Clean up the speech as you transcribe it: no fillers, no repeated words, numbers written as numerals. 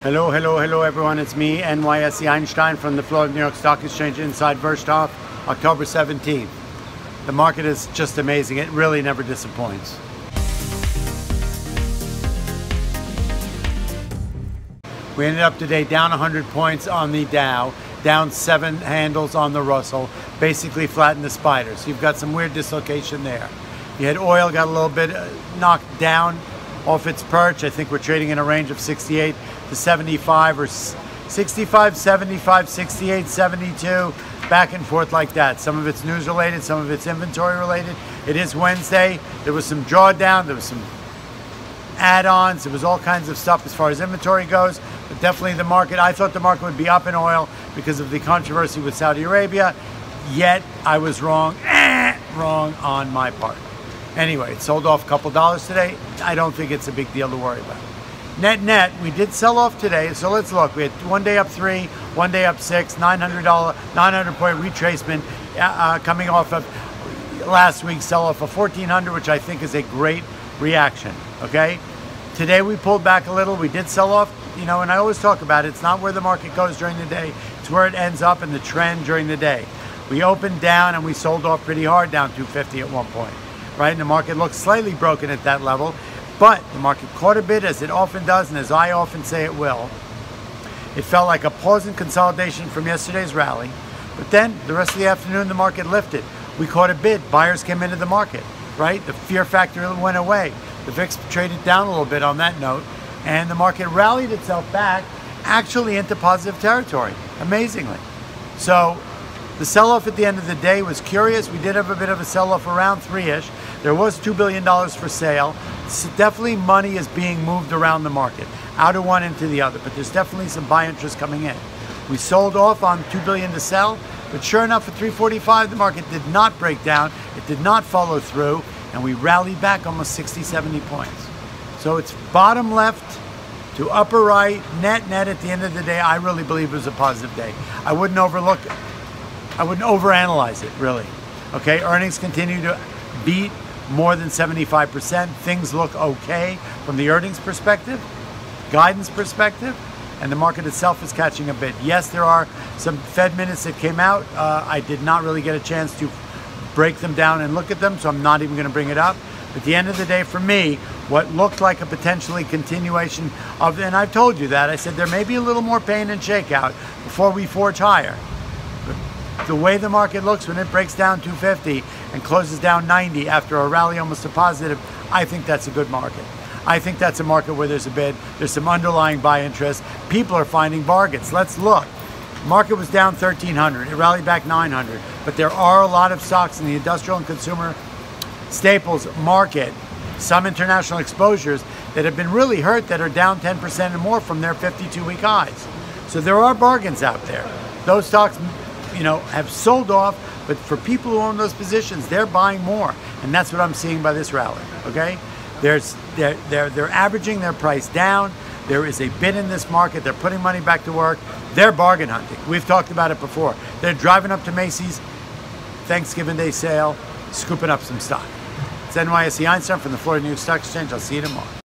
Hello, hello, hello everyone. It's me, NYSE Einstein from the Florida New York Stock Exchange inside Verstov, October 17th. The market is just amazing. It really never disappoints. We ended up today down 100 points on the Dow, down 7 handles on the Russell, basically flattened the spider. So you've got some weird dislocation there. You had oil got a little bit knocked down off its perch. I think we're trading in a range of 68 to 75 or 65, 75, 68, 72, back and forth like that. Some of it's news related, some of it's inventory related. It is Wednesday. There was some drawdown, there was some add-ons, there was all kinds of stuff as far as inventory goes, but definitely the market, I thought the market would be up in oil because of the controversy with Saudi Arabia, yet I was wrong, wrong on my part. Anyway, it sold off a couple dollars today. I don't think it's a big deal to worry about. Net, we did sell off today, so let's look. We had one day up 3, one day up 6, $900 point retracement coming off of last week's sell-off of 1,400, which I think is a great reaction, okay? Today we pulled back a little. We did sell off, you know, and I always talk about it. It's not where the market goes during the day. It's where it ends up in the trend during the day. We opened down and we sold off pretty hard, down 250 at one point. Right, and the market looks slightly broken at that level, but the market caught a bit, as it often does, and as I often say it will. It felt like a pause and consolidation from yesterday's rally, but then the rest of the afternoon the market lifted. We caught a bid. Buyers came into the market, right? The fear factor went away. The VIX traded down a little bit on that note, and the market rallied itself back, actually into positive territory, amazingly. So the sell-off at the end of the day was curious. We did have a bit of a sell-off around 3-ish. There was $2 billion for sale. So definitely money is being moved around the market, out of one into the other, but there's definitely some buy interest coming in. We sold off on $2 billion to sell, but sure enough at 345, the market did not break down. It did not follow through, and we rallied back almost 60, 70 points. So it's bottom left to upper right, net at the end of the day. I really believe it was a positive day. I wouldn't overlook it. I wouldn't overanalyze it, really. Okay, earnings continue to beat more than 75%. Things look okay from the earnings perspective, guidance perspective, and the market itself is catching a bit. Yes, there are some Fed minutes that came out. I did not really get a chance to break them down and look at them, so I'm not even going to bring it up. At the end of the day, for me, what looked like a potentially continuation of, and I've told you that, I said there may be a little more pain and shakeout before we forge higher. The way the market looks when it breaks down 250 and closes down 90 after a rally almost to positive, I think that's a good market. I think that's a market where there's a bid, there's some underlying buy interest. People are finding bargains. Let's look. Market was down 1,300. It rallied back 900. But there are a lot of stocks in the industrial and consumer staples market, some international exposures that have been really hurt, that are down 10% and more from their 52-week highs. So there are bargains out there. Those stocks, you know, have sold off, but for people who own those positions, they're buying more, and that's what I'm seeing by this rally. Okay, they're averaging their price down. There is a bid in this market. They're putting money back to work. They're bargain hunting. We've talked about it before. They're driving up to Macy's Thanksgiving Day sale, scooping up some stock. It's NYSE Einstein from the Florida New York Stock Exchange. I'll see you tomorrow.